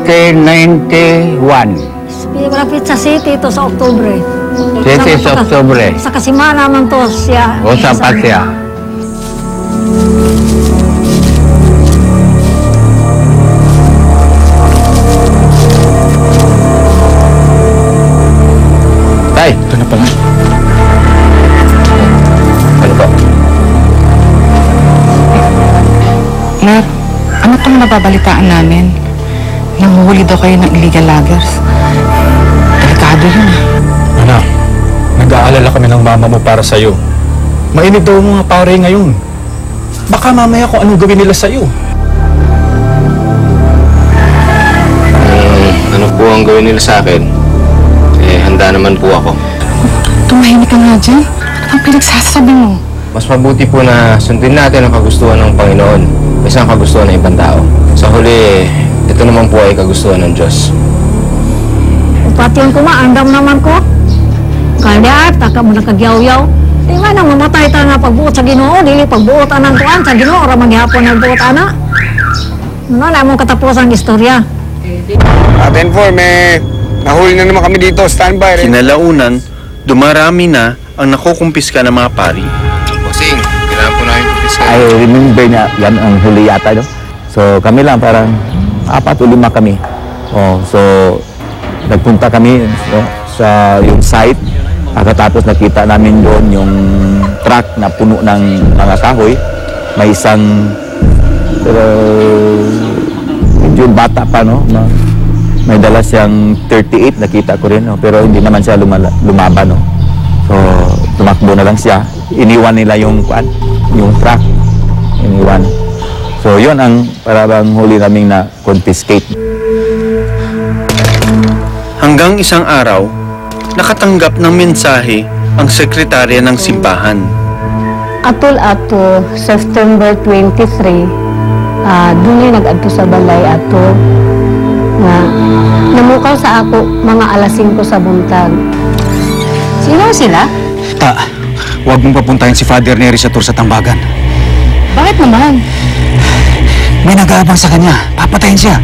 1991. Pinapit sa City to sa Oktubre. City sa Oktubre. Sa Kasimana man to siya. O sa Pasya. Tay, ito na pala. Ano po? Lat, ano itong nababalitaan namin? Nanguhuli daw kayo ng illegal loggers. Delikado yun ah. Anak, nag-aalala kami ng mama mo para sa'yo. Mainit daw mga pare ngayon. Baka mamaya kung anong gawin nila sa'yo. Ano po ang gawin nila sa akin? Handa naman po ako. Tumahimik ka nga dyan. Ano ang pinagsasabi mo? Mas mabuti po na sundin natin ang kagustuhan ng Panginoon kaysa ang kagustuhan ng ibang tao. Sa huli, ito naman po ay kagustuhan ng Diyos. Upation ko andam naman ko. Kalya, taka mo nakagyaw-yaw. Di man na mamatay ta nga pagbuot sa Ginoo, dili pagbuot anang kuan sa Ginoo ora maghapon nagbuot ana. Ano na mong katapos ang istorya. Aten for, nahuli na naman kami dito, standby. Kinalaunan, dumarami na ang nakukumpiska ng mga pari. Bossing, kailangan po namin kumpiska. I remember niya, yan ang huli yata, no? So kami lang, parang 4 o 5 kami. Oh, so nagpunta kami sa yung site. Pagkatapos nakita namin doon yung truck na puno ng mga kahoy. May isang medyo bata pa, no? May dala siyang 38, nakita ko rin, no? Pero hindi naman siya lumaban, no? So tumakbo na lang siya. Iniwan nila yung truck. Iniwan. So yun ang parang huli naming na confiscate. Hanggang isang araw, nakatanggap ng mensahe ang sekretarya ng simbahan. Atol ato September 23, dunay nag-adto sa balay ato nga namukaw sa ako mga alas 5 sa buntag. Sino sila? Huwag mong papuntahin si Father Neri sa tour sa Tambagan. Bakit naman? May nag-aabang sa kanya. Papatayin siya.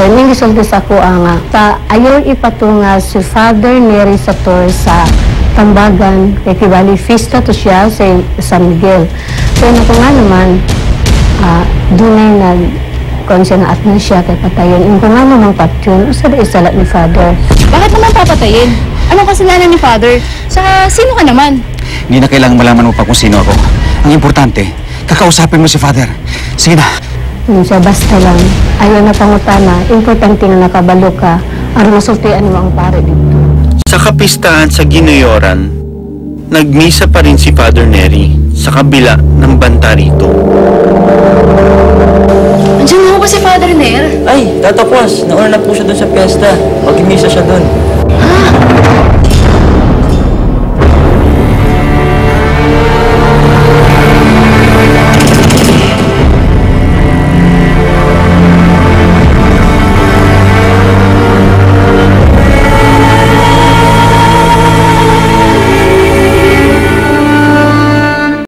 Then yung gisulti sa ako nga, ayaw ipatunga si Father Neri sa tour sa Tambagan, kay kibali fiesta to siya sa San Miguel. So na ko nga naman, dunay nag-konsya na at na siya kay patayon. Yung ko nga naman patyon, usa na isalat ni Father. Bakit naman papatayin? Anong kasalanan ni Father? Saka sino ka naman? Hindi na kailangan malaman mo pa kung sino ako. Ang importante, kakausapin mo si Father. Sige na. Yung siya basta lang, ayaw na pangutana, importante na nakabalo ka, aron masultian mo ang pare dito. Sa kapistahan sa Ginoyoran, nagmisa pa rin si Father Neri sa kabila ng banta rito. Andiyan mo ba si Father Ner? Ay, tatapos. Nauna na po siya doon sa piyesta. Mag-imisa siya doon.